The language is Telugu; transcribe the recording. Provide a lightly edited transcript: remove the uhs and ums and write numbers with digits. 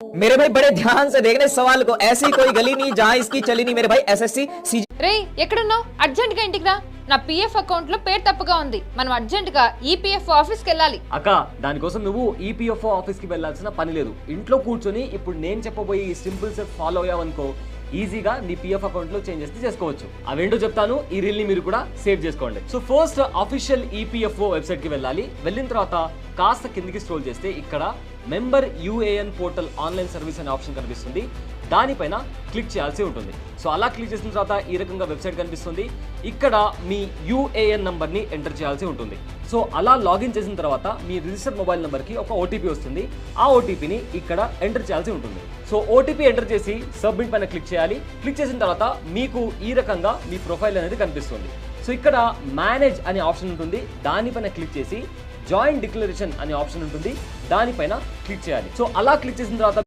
मेरे भाई बड़े ध्यान से देखने सवाल को, ऐसी कोई गली नहीं जहां इसकी चली नहीं मेरे भाई एसएससी सीजी। రే ఎక్కడున్నావు? అర్జెంట్ గా ఇంటికి రా. నా పిఎఫ్ అకౌంట్ లో పేరు తప్పుగా ఉంది. మనం అర్జెంట్ గా ఈపీఎఫ్ ఆఫీస్ కి వెళ్ళాలి. అక్క, దానికోసం నువ్వు ఈపీఎఫ్ఓ ఆఫీస్ కి వెళ్లాల్సిన పని లేదు. ఇంట్లో కూర్చొని ఇప్పుడు నేను చెప్పబోయే ఈ సింపుల్ స్టెప్ ఫాలో అయ్యావనుకో, ఈజీగా నీ పిఎఫ్ అకౌంట్ లో చేంజెస్ చేసుకోవచ్చు. అవేంటో చెప్తాను, ఈ రీల్ ని మీరు కూడా సేవ్ చేసుకోండి. So first official EPFO website కి వెళ్ళాలి. వెళ్ళిన తర్వాత కాస్త కిందికి స్క్రోల్ చేస్తే ఇక్కడ member UAN portal online service అనే ఆప్షన్ కనిపిస్తుంది. దానిపైన క్లిక్ చేయాల్సి ఉంటుంది. సో అలా క్లిక్ చేసిన తర్వాత ఈ రకంగా వెబ్సైట్ కనిపిస్తుంది. ఇక్కడ మీ యూఏఎన్ నంబర్ని ఎంటర్ చేయాల్సి ఉంటుంది. సో అలా లాగిన్ చేసిన తర్వాత మీ రిజిస్టర్డ్ మొబైల్ నెంబర్కి ఒక ఓటీపీ వస్తుంది. ఆ ఓటీపీని ఇక్కడ ఎంటర్ చేయాల్సి ఉంటుంది. సో ఓటీపీ ఎంటర్ చేసి సబ్మిట్ పైన క్లిక్ చేయాలి. క్లిక్ చేసిన తర్వాత మీకు ఈ రకంగా మీ ప్రొఫైల్ అనేది కనిపిస్తుంది. సో ఇక్కడ మేనేజ్ అనే ఆప్షన్ ఉంటుంది. దానిపైన క్లిక్ చేసి జాయిన్ డిక్లరేషన్ అనే ఆప్షన్ ఉంటుంది. దానిపైన క్లిక్ చేయాలి. సో అలా క్లిక్ చేసిన తర్వాత